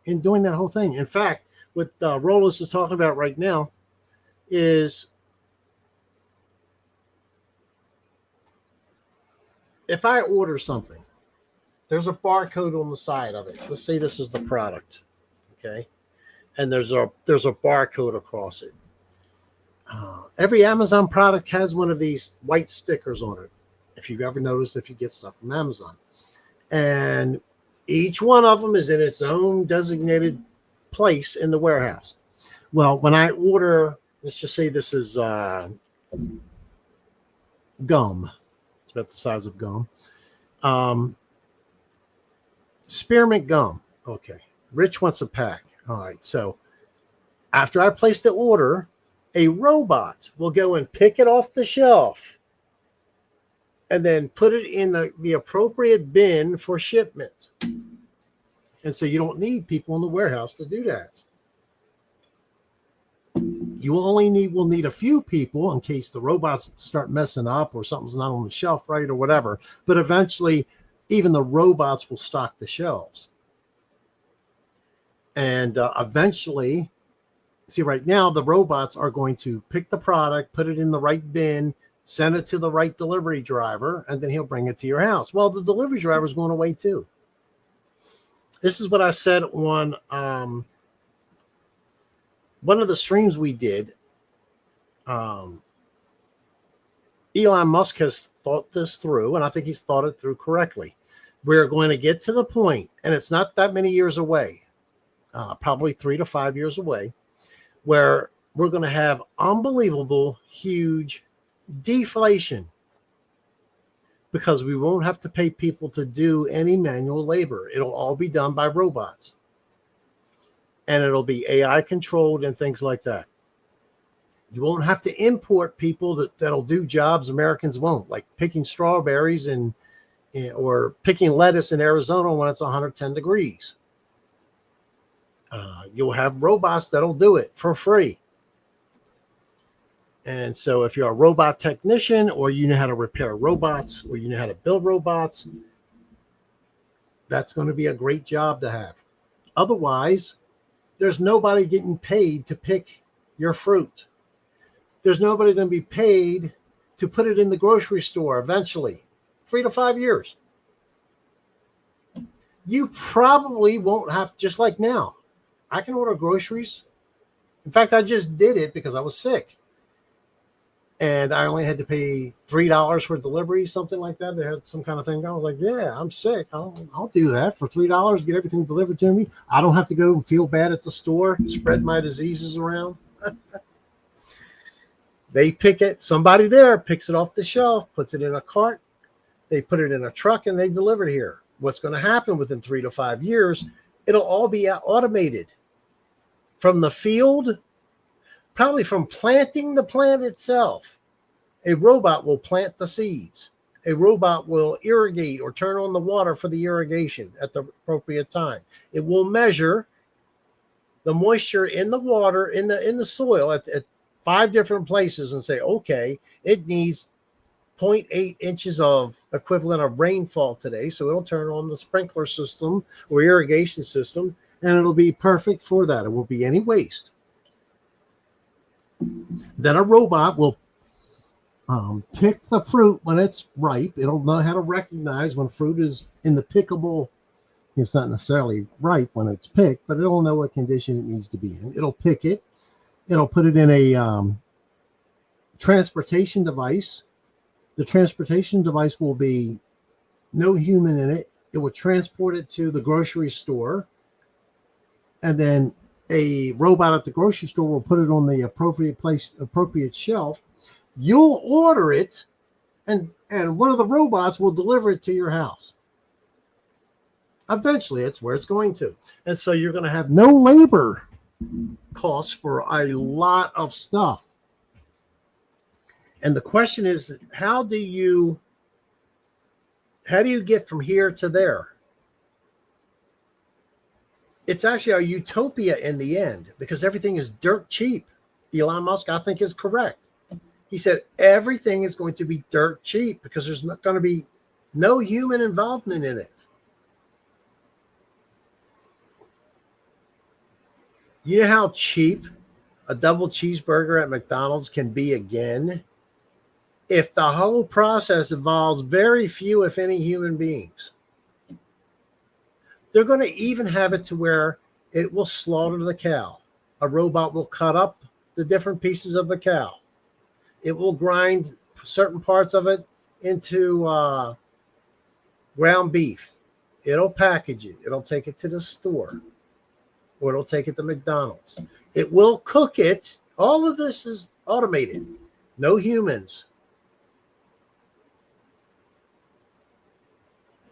in doing that whole thing. In fact, what Rollis is talking about right now is, if I order something, there's a barcode on the side of it. Let's say this is the product, okay? And there's a barcode across it. Every Amazon product has one of these white stickers on it, if you've ever noticed, if you get stuff from Amazon. And each one of them is in its own designated place in the warehouse. Well, when I order, let's just say this is gum. It's about the size of gum. Spearmint gum. Okay. Rich wants a pack. All right. So after I place the order, a robot will go and pick it off the shelf and then put it in the appropriate bin for shipment. And so you don't need people in the warehouse to do that. You will need a few people in case the robots start messing up or something's not on the shelf right or whatever. But eventually, even the robots will stock the shelves. And eventually, see, right now, the robots are going to pick the product, put it in the right bin, send it to the right delivery driver, and then he'll bring it to your house. Well, the delivery driver is going away too. This is what I said on one of the streams we did. Elon Musk has thought this through, and I think he's thought it through correctly. We're going to get to the point, and it's not that many years away, probably 3 to 5 years away, where we're going to have unbelievable, huge deflation because we won't have to pay people to do any manual labor. It'll all be done by robots. And it'll be AI controlled and things like that. You won't have to import people that'll do jobs Americans won't, like picking strawberries or picking lettuce in Arizona when it's 110 degrees. You'll have robots that'll do it for free. And so if you're a robot technician, or you know how to repair robots, or you know how to build robots, that's going to be a great job to have. Otherwise, there's nobody getting paid to pick your fruit. There's nobody going to be paid to put it in the grocery store eventually. 3 to 5 years. You probably won't have, just like now. I can order groceries. In fact, I just did it because I was sick. And I only had to pay $3 for delivery, something like that. They had some kind of thing. I was like, yeah, I'm sick. I'll do that for $3, get everything delivered to me. I don't have to go and feel bad at the store, spread my diseases around. They pick it. Somebody there picks it off the shelf, puts it in a cart. They put it in a truck, and they deliver it here. What's going to happen within 3 to 5 years, it'll all be automated. From the field, probably from planting the plant itself. A robot will plant the seeds. A robot will irrigate or turn on the water for the irrigation at the appropriate time. It will measure the moisture in the water, in the soil at 5 different places, and say, okay, it needs zero point 0.8 inches of equivalent of rainfall today. So it'll turn on the sprinkler system or irrigation system, and it'll be perfect for that. It won't be any waste. Then a robot will pick the fruit when it's ripe. It'll know how to recognize when fruit is in the pickable. It's not necessarily ripe when it's picked, but it'll know what condition it needs to be in. It'll pick it. It'll put it in a transportation device. The transportation device will be no human in it. It will transport it to the grocery store. And then a robot at the grocery store will put it on the appropriate shelf. You'll order it, and one of the robots will deliver it to your house. Eventually, it's where it's going to. And so you're going to have no labor costs for a lot of stuff. And the question is, how do you get from here to there? It's actually a utopia in the end, because everything is dirt cheap. Elon Musk, I think, is correct. He said everything is going to be dirt cheap because there's not going to be no human involvement in it. You know how cheap a double cheeseburger at McDonald's can be again? If the whole process involves very few, if any, human beings. They're going to even have it to where it will slaughter the cow. A robot will cut up the different pieces of the cow. It will grind certain parts of it into ground beef. It'll package it. It'll take it to the store, or it'll take it to McDonald's. It will cook it. All of this is automated. No humans.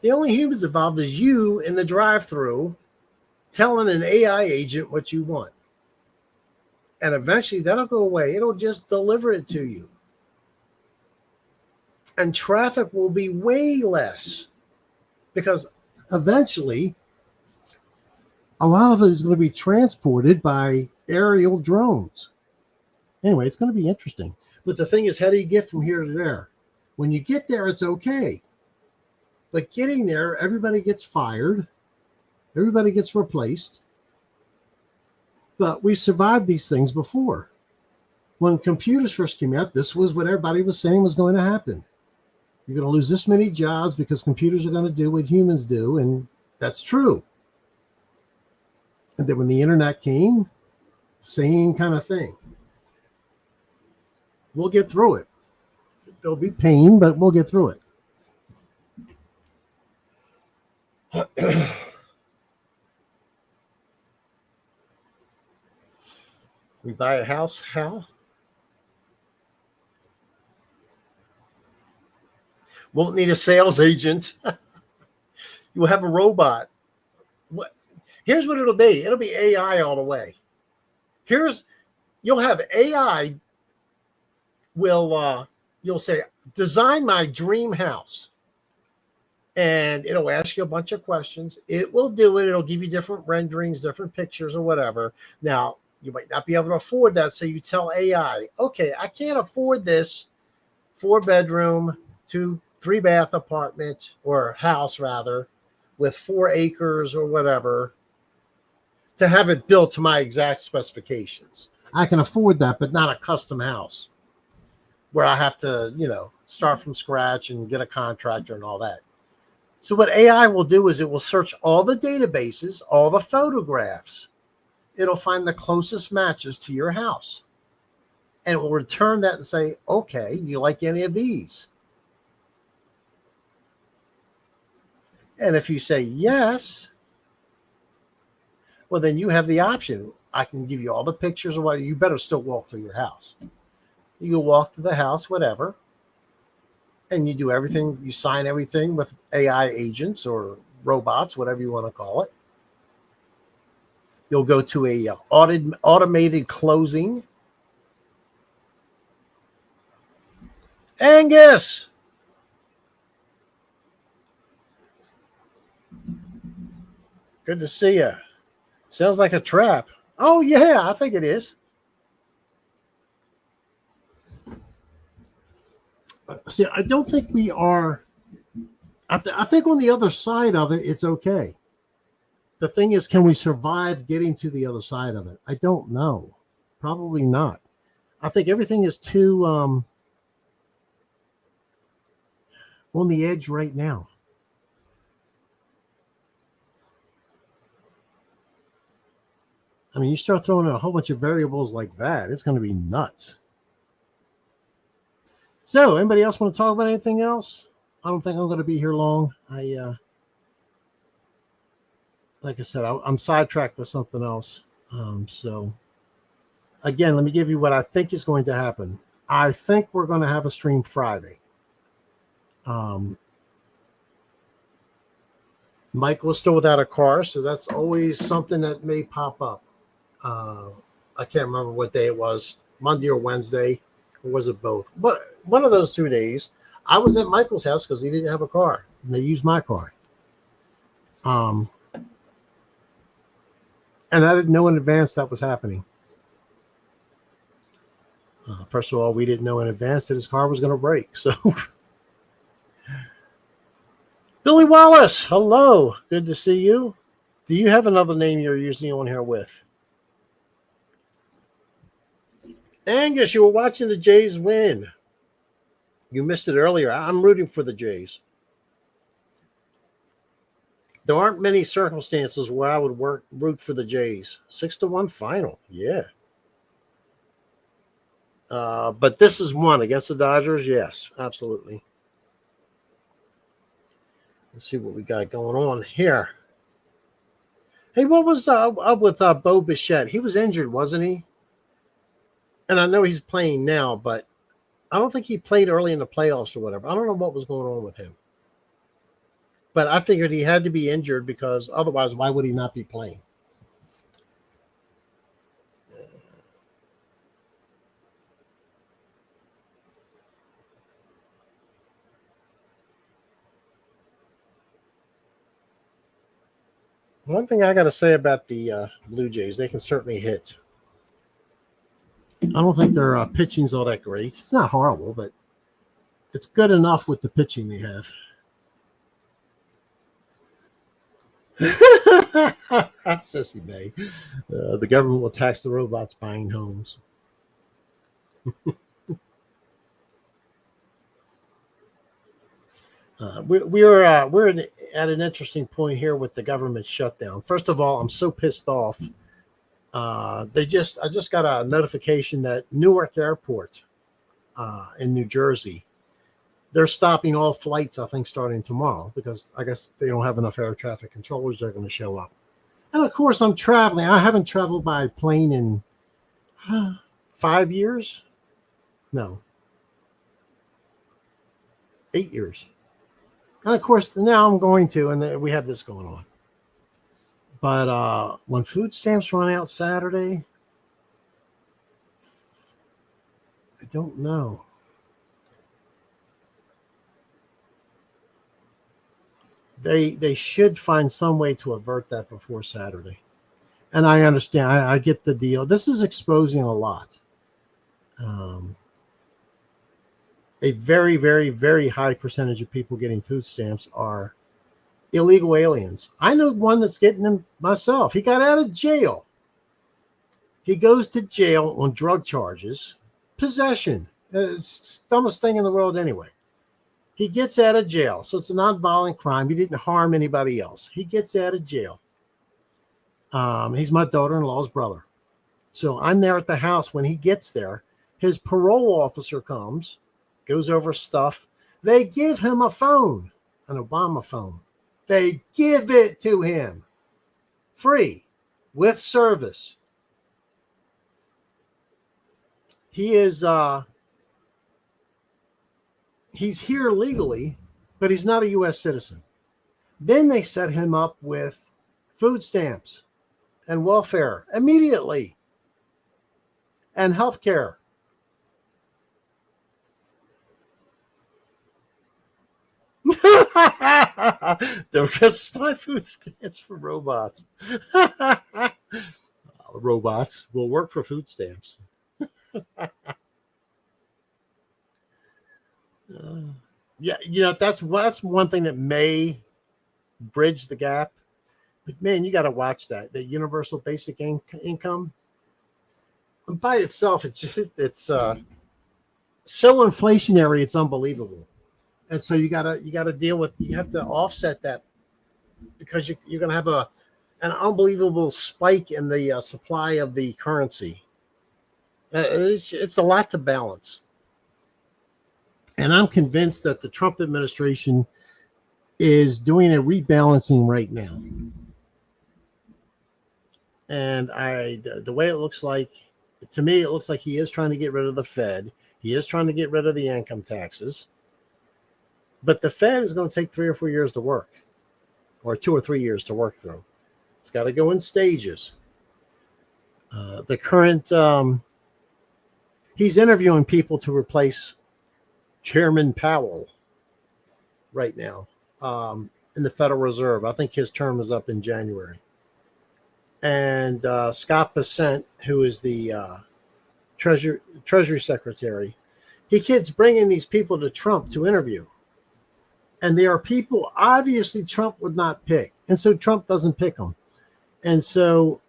The only humans involved is you in the drive-thru telling an AI agent what you want. And eventually that'll go away. It'll just deliver it to you. And traffic will be way less, because eventually a lot of it is going to be transported by aerial drones. Anyway, it's going to be interesting. But the thing is, how do you get from here to there? When you get there, it's okay. But getting there, everybody gets fired. Everybody gets replaced. But we've survived these things before. When computers first came out, this was what everybody was saying was going to happen. You're going to lose this many jobs because computers are going to do what humans do. And that's true. And then when the internet came, same kind of thing. We'll get through it. There'll be pain, but we'll get through it. We buy a house, how? Won't need a sales agent. You'll have a robot. Here's what it'll be. It'll be AI all the way. You'll have AI you'll say, design my dream house. And it'll ask you a bunch of questions. It will do it. It'll give you different renderings, different pictures or whatever. Now, you might not be able to afford that. So you tell AI, okay, I can't afford this 4-bedroom, 3-bath apartment, or house rather, with 4 acres or whatever, to have it built to my exact specifications. I can afford that, but not a custom house where I have to, start from scratch and get a contractor and all that. So what AI will do is it will search all the databases, all the photographs. It'll find the closest matches to your house. And it will return that and say, okay, you like any of these? And if you say yes, well, then you have the option. I can give you all the pictures of what you better still walk through your house. You go walk through the house, whatever. And you do everything, you sign everything with AI agents or robots, whatever you want to call it. You'll go to a automated closing. Angus! Good to see you. Sounds like a trap. Oh, yeah, I think it is. See, I don't think we are. I think on the other side of it, it's okay. The thing is, can we survive getting to the other side of it? I don't know. Probably not. I think everything is too on the edge right now. I mean, you start throwing in a whole bunch of variables like that, it's going to be nuts. So, anybody else want to talk about anything else? I don't think I'm going to be here long. Like I said, I'm sidetracked with something else. So, again, let me give you what I think is going to happen. I think we're going to have a stream Friday. Um, Michael is still without a car, so that's always something that may pop up. Uh, I can't remember what day it was, Monday or Wednesday, or was it both? But one of those 2 days, I was at Michael's house because he didn't have a car, and they used my car. Um, and I didn't know in advance that was happening. First of all, we didn't know in advance that his car was going to break. So, Billy Wallace, hello, good to see you. Do you have another name you're using on here with? Angus, you were watching the Jays win. You missed it earlier. I'm rooting for the Jays. There aren't many circumstances where I would root for the Jays. 6-1 final. Yeah. But this is one against the Dodgers. Yes, absolutely. Let's see what we got going on here. Hey, what was up with Bo Bichette? He was injured, wasn't he? And I know he's playing now, but I don't think he played early in the playoffs or whatever. I don't know what was going on with him. But I figured he had to be injured because otherwise, why would he not be playing? One thing I got to say about the Blue Jays, they can certainly hit. I don't think their pitching's all that great. It's not horrible, but it's good enough with the pitching they have. Sissy May. The government will tax the robots buying homes. We're at an interesting point here with the government shutdown. First of all, I'm so pissed off. I just got a notification that Newark Airport in New Jersey, they're stopping all flights, I think, starting tomorrow because I guess they don't have enough air traffic controllers. They're going to show up. And of course, I'm traveling. I haven't traveled by plane in 5 years. No, 8 years. And of course, now I'm going to, and we have this going on. But when food stamps run out Saturday, I don't know. They should find some way to avert that before Saturday. And I understand. I get the deal. This is exposing a lot. A very, very, very high percentage of people getting food stamps are illegal aliens. I know one that's getting them myself. He got out of jail. He goes to jail on drug charges, possession. It's the dumbest thing in the world anyway. He gets out of jail. So it's a nonviolent crime. He didn't harm anybody else. He gets out of jail. He's my daughter-in-law's brother. So I'm there at the house when he gets there. His parole officer comes, goes over stuff. They give him a phone, an Obama phone. They give it to him free with service. He is he's here legally, but he's not a U.S. citizen. Then they set him up with food stamps and welfare immediately and health care. There was 5 food stamps for robots. robots will work for food stamps. Yeah, that's one thing that may bridge the gap. But man, you got to watch that. The universal basic income by itself, it's so inflationary, it's unbelievable. And so you gotta deal with, you have to offset that, because you're gonna have an unbelievable spike in the supply of the currency. It's a lot to balance. And I'm convinced that the Trump administration is doing a rebalancing right now. And the way it looks like, to me, it looks like he is trying to get rid of the Fed. He is trying to get rid of the income taxes. But the Fed is going to take 3 or 4 years to work, or 2 or 3 years to work through. It's got to go in stages. The current, he's interviewing people to replace Chairman Powell right now in the Federal Reserve. I think his term is up in January. And Scott Bessent, who is the Treasury Secretary, he keeps bringing these people to Trump to interview. And they are people obviously Trump would not pick. And so Trump doesn't pick them. And so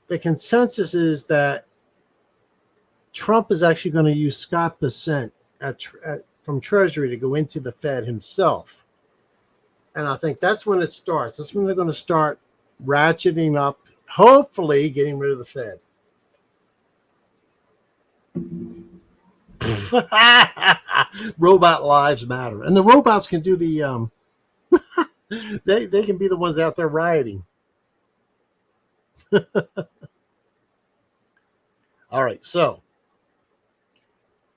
the consensus is that Trump is actually going to use Scott Bessent from Treasury to go into the Fed himself. And I think that's when it starts. That's when they're going to start ratcheting up, hopefully getting rid of the Fed. Robot lives matter. And the robots can do the they can be the ones out there rioting. All right, so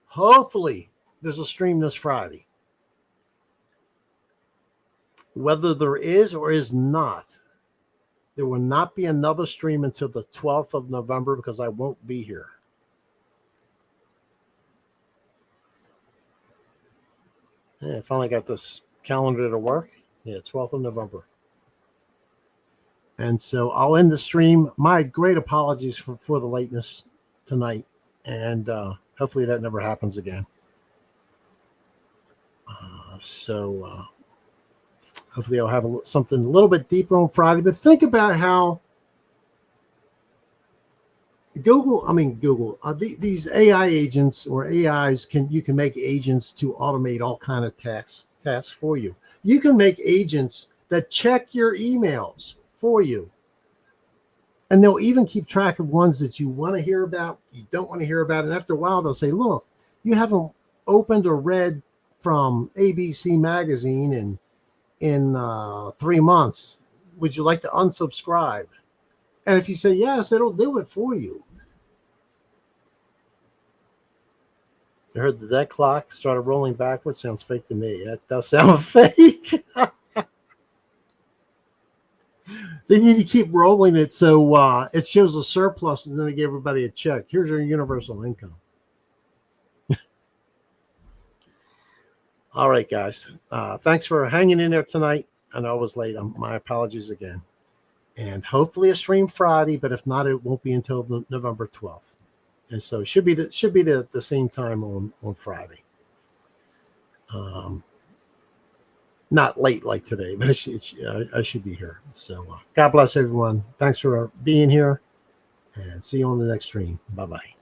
hopefully there's a stream this Friday. Whether there is or is not, there will not be another stream until the 12th of November, because I won't be here. Yeah, I finally got this calendar to work. Yeah, 12th of November. And so I'll end the stream. My great apologies for the lateness tonight. And hopefully that never happens again. Hopefully I'll have something a little bit deeper on Friday. But think about how these AI agents or AIs you can make agents to automate all kind of tasks for you. You can make agents that check your emails for you. And they'll even keep track of ones that you want to hear about, you don't want to hear about. And after a while, they'll say, look, you haven't opened or read from ABC magazine in 3 months. Would you like to unsubscribe? And if you say yes, it'll do it for you. You heard that clock started rolling backwards? Sounds fake to me. That does sound fake. They need to keep rolling it so it shows a surplus, and then they give everybody a check. Here's your universal income. All right, guys. Thanks for hanging in there tonight. I know I was late. My apologies again. And hopefully a stream Friday, but if not, it won't be until November 12th. And so it should be the same time on Friday. Not late like today, but I should be here. So God bless everyone. Thanks for being here, and see you on the next stream. Bye-bye.